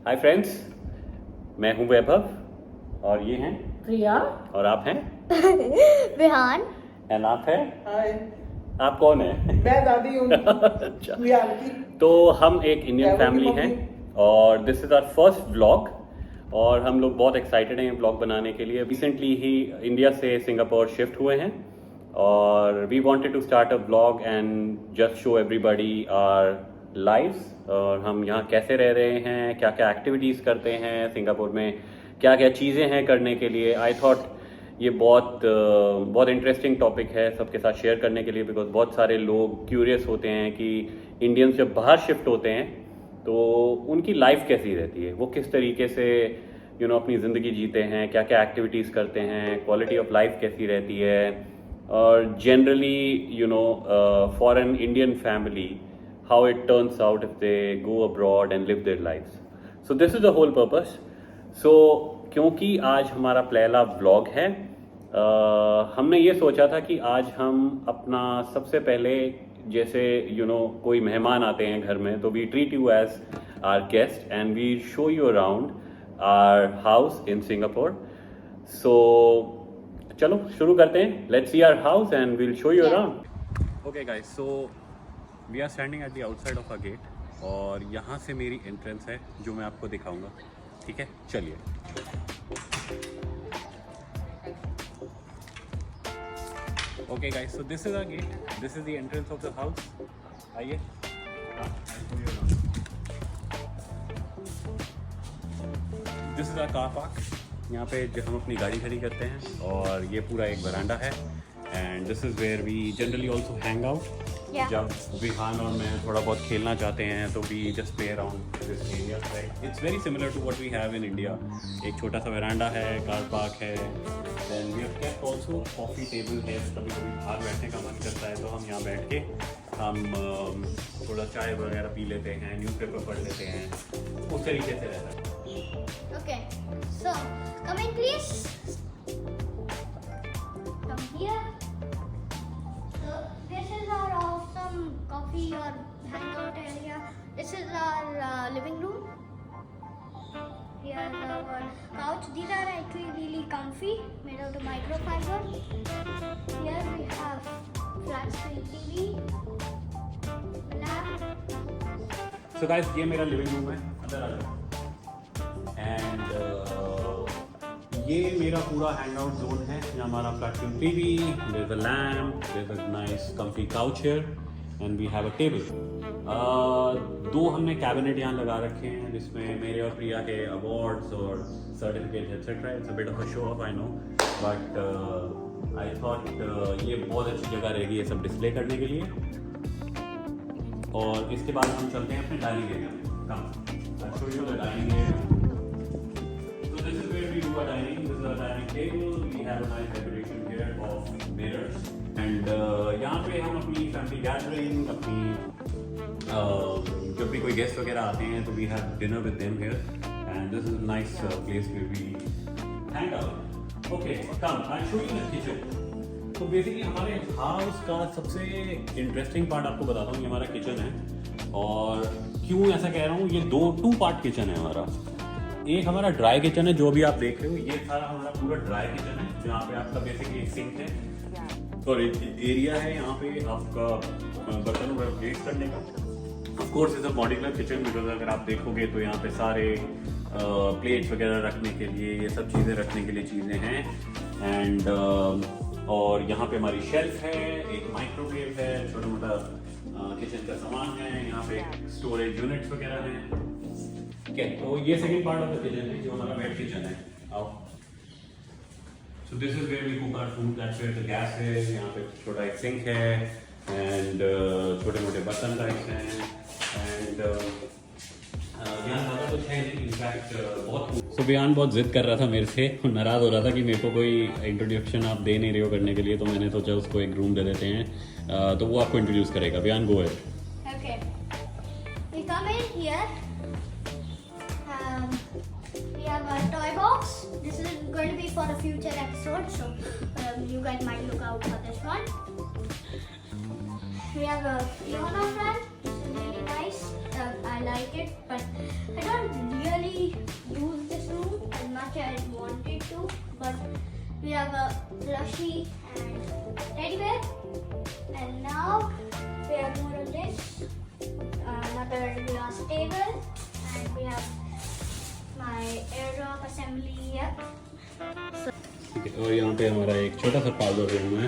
Hi friends, मैं हूं वैभव और ये हैं प्रिया और आप हैं विहान। एंड आप हैं। हाय, आप कौन हैं? मैं दादी हूँ अच्छा, विहान की। तो हम एक इंडियन क्या बोलती फैमिली हैं मम्मी? और this is our first vlog और हम लोग बहुत एक्साइटेड हैं व्लॉग बनाने के लिए। रिसेंटली ही इंडिया से सिंगापुर शिफ्ट हुए हैं और we wanted to start a vlog and just show everybody our lives और हम यहाँ कैसे रह रहे हैं, क्या क्या एक्टिविटीज़ करते हैं सिंगापुर में, क्या क्या चीज़ें हैं करने के लिए। आई थॉट ये बहुत इंटरेस्टिंग टॉपिक है सबके साथ शेयर करने के लिए, बिकॉज बहुत सारे लोग क्यूरियस होते हैं कि इंडियंस जब बाहर शिफ्ट होते हैं तो उनकी लाइफ कैसी रहती है, वो किस तरीके से अपनी ज़िंदगी जीते हैं, क्या क्या एक्टिविटीज़ करते हैं, क्वालिटी ऑफ लाइफ कैसी रहती है और generally for an Indian family how it turns out if they go abroad and live their lives. So this is the whole purpose. So क्योंकि आज हमारा पहला व्लॉग है, हमने ये सोचा था कि आज हम अपना सबसे पहले जैसे कोई मेहमान आते हैं घर में, तो we treat you as our guest and we show you around our house in Singapore. So चलो शुरू करते हैं. Let's see our house and we'll show you around. Okay guys, so we are standing at the outside of a gate और यहाँ से मेरी entrance है जो मैं आपको दिखाऊंगा. ठीक है, चलिए. Okay guys, so this is a gate, this is the entrance of the house. आइए. This is a car park. यहाँ पे जो हम अपनी गाड़ी खड़ी करते हैं और ये पूरा एक वरांडा है and this is where we generally also hang out. जब विहान और मैं थोड़ा बहुत खेलना चाहते हैं तो we just play around this area. It's very similar to what we have in India. एक छोटा सा वरांडा है, कार पार्क है, then we have kept also coffee table है. कभी कभी बाहर बैठने का मन करता है तो हम यहाँ बैठ के हम थोड़ा चाय वगैरह पी लेते हैं, न्यूज़पेपर पढ़ लेते हैं, उस तरीके से रहता है. Okay, so come in please. Come here. So this is our awesome coffee or hangout area. This is our living room. Here's our couch. These are actually really comfy, made out of microfiber. Here we have flat screen TV, lamp. So guys, ये मेरा living room है. अंदर आ जाओ. And ये मेरा पूरा hang out zone है. यहाँ हमारा flat screen TV, there is a lamp, there is a nice comfy couch here and we have a table. दो हमने कैबिनेट यहाँ लगा रखे हैं जिसमें मेरे और प्रिया के अवार्ड्स और certificate etcetera. It's a bit of a show off, I know, but I thought ये बहुत अच्छी जगह रहेगी ये सब डिस्प्ले करने के लिए. और इसके बाद हम चलते हैं अपने डाइनिंग एरिया में. कम, I'll show you the dining area. So this is where we do our dining. This is our dining table. We have a nice decoration here of mirrors. And यहाँ पे हम अपनी फैमिली गैदरिंग, अपनी जब भी कोई guest वगैरह आते हैं तो we have dinner with them here. And this is a nice place where we hang out. Okay, come, I'll show you the kitchen. तो बेसिकली हमारे हाउस का सबसे इंटरेस्टिंग पार्ट आपको बताता हूँ. ये हमारा किचन है और क्यों ऐसा कह रहा हूँ, ये टू पार्ट किचन है हमारा. एक हमारा ड्राई किचन है जो भी आप देख रहे हो, ये सारा हमारा पूरा ड्राई किचन है जहाँ पे आपका बेसिकली एक सिंक है और एक एरिया है यहाँ पे आपका बर्तन वगैरह प्लेस करने का. Of course is a modular kitchen, because अगर आप देखोगे तो यहाँ पे सारे प्लेट्स वगैरह रखने के लिए, ये सब चीज़ें रखने के लिए चीज़ें हैं. एंड और यहाँ पे हमारी शेल्फ है, एक माइक्रोवेव है, छोटा मोटा किचन का सामान है, यहाँ पे स्टोरेज यूनिट्स वगैरह हैं. ठीक है, तो ये second part of the kitchen है जो हमारा वेट किचन है. आओ. So this is where we cook our food. That's where the gas है. यहाँ पे छोटा एक सिंक है एंड छोटे मोटे बर्तन टाइप्स हैं एंड यहाँ ज़्यादा कुछ है नहीं. इनफैक्ट बहुत सुबियान बहुत जिद कर रहा था मेरे से, नाराज़ हो रहा था कि मेरे को कोई इंट्रोडक्शन आप दे नहीं रहे हो करने के लिए, तो मैंने सोचा उसको एक रूम दे देते हैं. तो वो आपको इंट्रोड्यूस करेगा. बियान, गो है. Okay. We come in here. We have a toy box. This is going to be for a future episode, so you guys might look out for this one. We have a piano fan. This is really nice. I like it, but I don't really but we have a plushie and teddy bear. And now we have more of this, another glass table, and we have my airdrop assembly here. और यहाँ पे हमारा एक छोटा सा powder room है,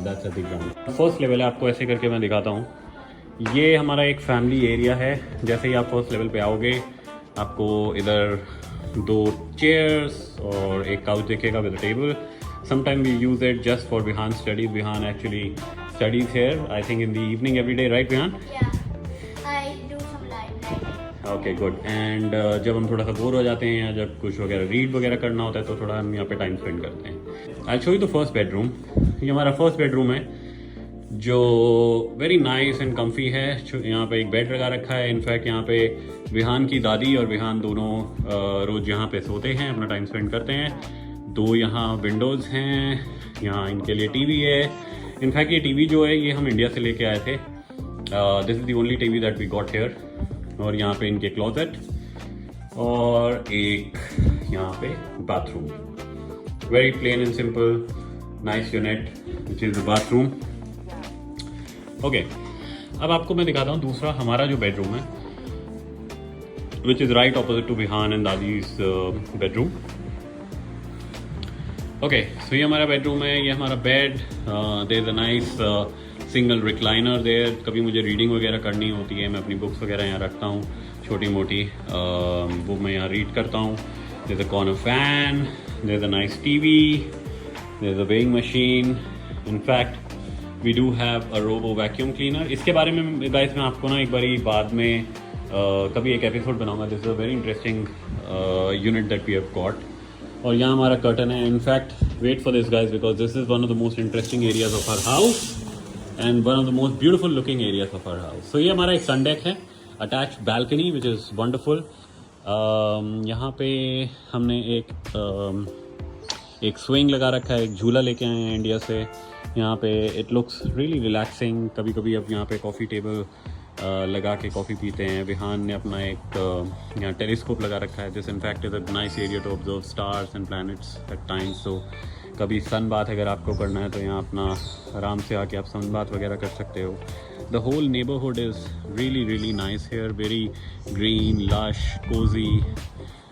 that's a big ground. First level है, आपको ऐसे करके मैं दिखाता हूँ। ये हमारा एक फैमिली एरिया है। जैसे ही आप फर्स्ट लेवल पे आओगे आपको इधर 2 चेयर्स और एक काउच दिखेगा with table. Sometime we use it just for Vihan studies. Vihan actually studies here I think in the evening every day, right Vihan? Okay good. And जब हम थोड़ा सा बोर हो जाते हैं या जब कुछ वगैरह रीड वगैरह करना होता है तो थोड़ा हम यहाँ पे टाइम स्पेंड करते हैं। I show you the first bedroom. ये हमारा फर्स्ट बेडरूम है जो वेरी नाइस एंड कम्फी है। यहाँ पे एक बेड लगा रखा है। इनफैक्ट यहाँ पे विहान की दादी और विहान दोनों रोज़ यहाँ पे सोते हैं, अपना टाइम स्पेंड करते हैं। 2 यहाँ विंडोज़ हैं, यहाँ इनके लिए टीवी है। इनफैक्ट ये टीवी जो है ये हम इंडिया से लेके आए थे। This is the only TV that we got here. और यहाँ पे इनके क्लोजेट और एक यहाँ पे bathroom, very plain and simple nice unit which is the bathroom. Okay, अब आपको मैं दिखाता हूँ दूसरा हमारा जो बेडरूम है, which is right opposite to Vihaan and दादीज बेडरूम। ओके, सो ये हमारा बेडरूम है। ये हमारा bed, there is a nice single recliner there. कभी मुझे रीडिंग वगैरह करनी होती है, मैं अपनी बुक्स वगैरह यहाँ रखता हूँ छोटी मोटी, वो मैं यहाँ रीड करता हूँ। There is a corner fan, there is a nice TV, there is a weighing machine. In fact we do have a robo vacuum cleaner. इसके बारे में गाइस मैं आपको ना एक बारी बाद में कभी एक एपिसोड बनाऊंगा। This is a very interesting unit that we have got. और यहाँ हमारा कर्टन है। In fact wait for this guys because this is one of the most interesting areas of our house and one of the most beautiful looking areas of our house. So ये हमारा एक sun deck है, attached balcony which is wonderful. यहाँ पे हमने एक swing लगा रखा है, एक झूला लेके आए हैं इंडिया से। यहाँ पे इट लुक्स रियली रिलैक्सिंग। कभी कभी अब यहाँ पे कॉफ़ी टेबल लगा के कॉफ़ी पीते हैं। विहान ने अपना एक यहाँ टेलीस्कोप लगा रखा है। This in fact is a nice area to observe stars and planets at times. So कभी सन बाथ अगर आपको करना है तो यहाँ अपना आराम से आके आप सन बाथ वगैरह कर सकते हो। The whole neighbourhood is really really nice here, very green, lush, cosy,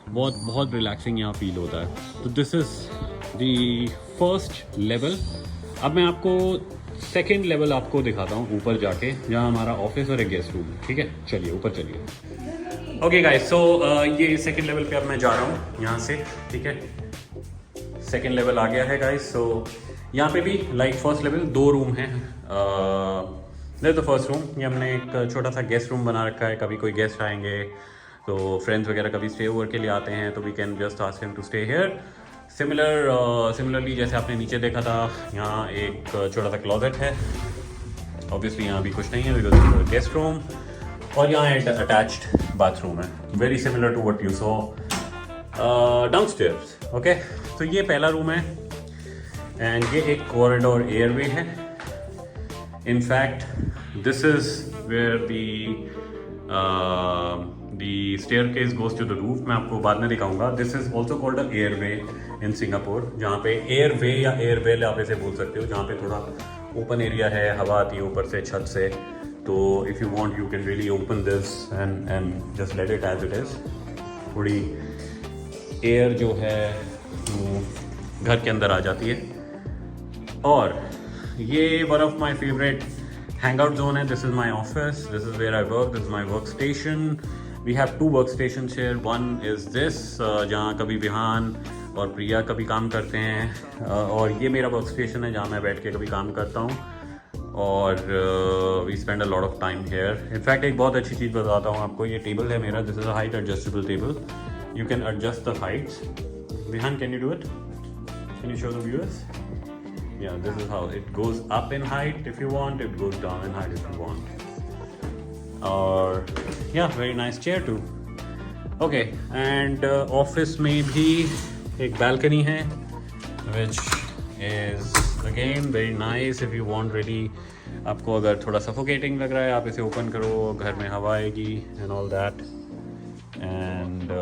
बहुत रिलैक्सिंग यहाँ फील होता है। तो this is the first level. अब मैं आपको सेकेंड लेवल आपको दिखाता हूँ ऊपर जाके, जहाँ हमारा ऑफिस और एक गेस्ट रूम है। ठीक है, चलिए ऊपर चलिए। ओके गाइस, सो ये सेकेंड लेवल पे अब मैं जा रहा हूँ यहाँ से। ठीक है, सेकेंड लेवल आ गया है गाइस। सो यहाँ पे भी लाइक फर्स्ट लेवल 2 रूम हैं। देयर द फर्स्ट रूम, ये हमने एक छोटा सा गेस्ट रूम बना रखा है। कभी कोई गेस्ट आएंगे तो फ्रेंड्स वगैरह कभी स्टे ओवर के लिए आते हैं तो we can just ask him to stay here. Similarly जैसे आपने नीचे देखा था, यहाँ एक छोटा सा क्लोजेट है। ऑब्वियसली यहाँ भी कुछ नहीं है बिकॉज गेस्ट रूम। और यहाँ एक अटैच्ड बाथरूम है, very similar to what you saw downstairs. Okay, तो ये पहला रूम है एंड ये एक कॉरिडोर एयरवे है। In fact this is where the staircase goes to the roof। मैं आपको बाद में दिखाऊंगा। This is also called a airway in Singapore, जहाँ पे एयरवे या एयरवेल आप इसे बोल सकते हो, जहाँ पे थोड़ा ओपन एरिया है, हवा आती है ऊपर से छत से। तो if you want you can really open this and just let it as it is. थोड़ी एयर जो है घर के अंदर आ जाती है। और ये one of my favourite hangout zone है। This is my office, this is where I work, this is my workstation. We have 2 workstations here. One is this, जहाँ कभी विहान और प्रिया कभी काम करते हैं, और ये मेरा वर्कस्टेशन है जहाँ मैं बैठ के कभी काम करता हूँ। और we spend a lot of time here. In fact एक बहुत अच्छी चीज़ बताता हूँ आपको, ये टेबल है मेरा। This is a height adjustable table, you can adjust the heights. Vihan, can you do it? Can you show the viewers? Yeah, this is how it goes up in height if you want, it goes down in height if you want. Or yeah, very nice chair too. Okay, and office में भी एक balcony है, which is again very nice if you want really। आपको अगर थोड़ा suffocating लग रहा है, आप इसे open करो, घर में हवा आएगी and all that। And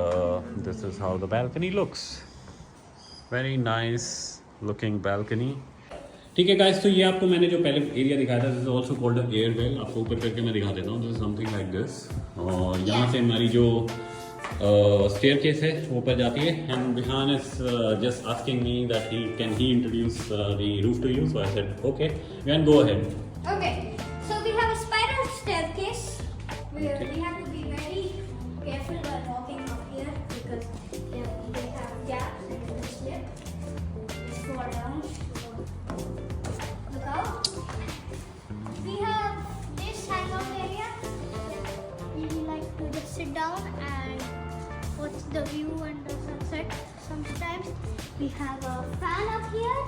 this is how the balcony looks। Very nice looking balcony. ठीक है गाइस, तो ये आपको मैंने जो पहले एरिया दिखाया था, this is also called a air well. आपको ऊपर करके मैं दिखा देता हूँ। This is something like this. और यहाँ से हमारी जो स्टेयरकेस है वो ऊपर जाती है। And Bihan is just asking me that he can he introduce the roof to you, so I said okay, we can go ahead. Okay, so we have a spiral staircase where we have to be very careful while walking up here because they have gaps and you will slip. Just fall down. Look out. We have this hangout area. We like to just sit down and watch the view and the sunset. Sometimes we have a fan up here.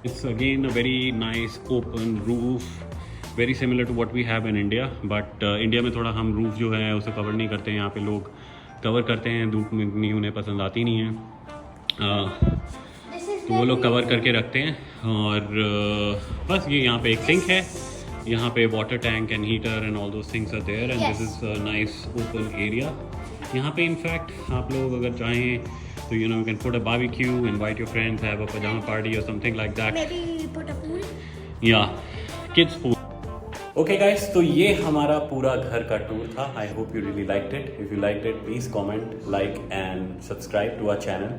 It's again a very nice open roof, very similar to what we have in India, but India में थोड़ा हम roof जो है उसे cover नहीं करते हैं। यहाँ पे लोग कवर करते हैं, धूप में इतनी उन्हें पसंद आती नहीं है, तो वो लोग कवर करके रखते हैं। और बस ये यहाँ पे एक सिंक है, यहाँ पे water tank and heater and all those things are there and this is a nice open area. यहाँ पे इनफैक्ट आप लोग अगर चाहें तो you can put a barbecue, invite your friends, have a pajama party or something like that. Maybe put a pool. Yeah, kids pool. Okay guys, तो ये हमारा पूरा घर का टूर था। I hope you really liked it. If you liked it, please comment, like and subscribe to our channel.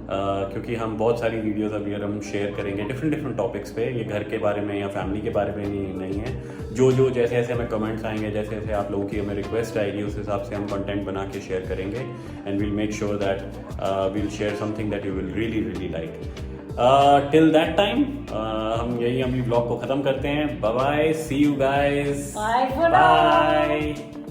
क्योंकि हम बहुत सारी वीडियोस अभी हम शेयर करेंगे डिफरेंट टॉपिक्स पे। ये घर के बारे में या फैमिली के बारे में नहीं है। जो जैसे जैसे हमें कमेंट्स आएंगे, जैसे जैसे आप लोगों की हमें रिक्वेस्ट आएगी, उस हिसाब से हम कंटेंट बना के शेयर करेंगे and we'll make sure that we'll share something that you will really like. Till that time हम यही अभी ब्लॉग को ख़त्म करते हैं। Bye bye, see you guys, bye.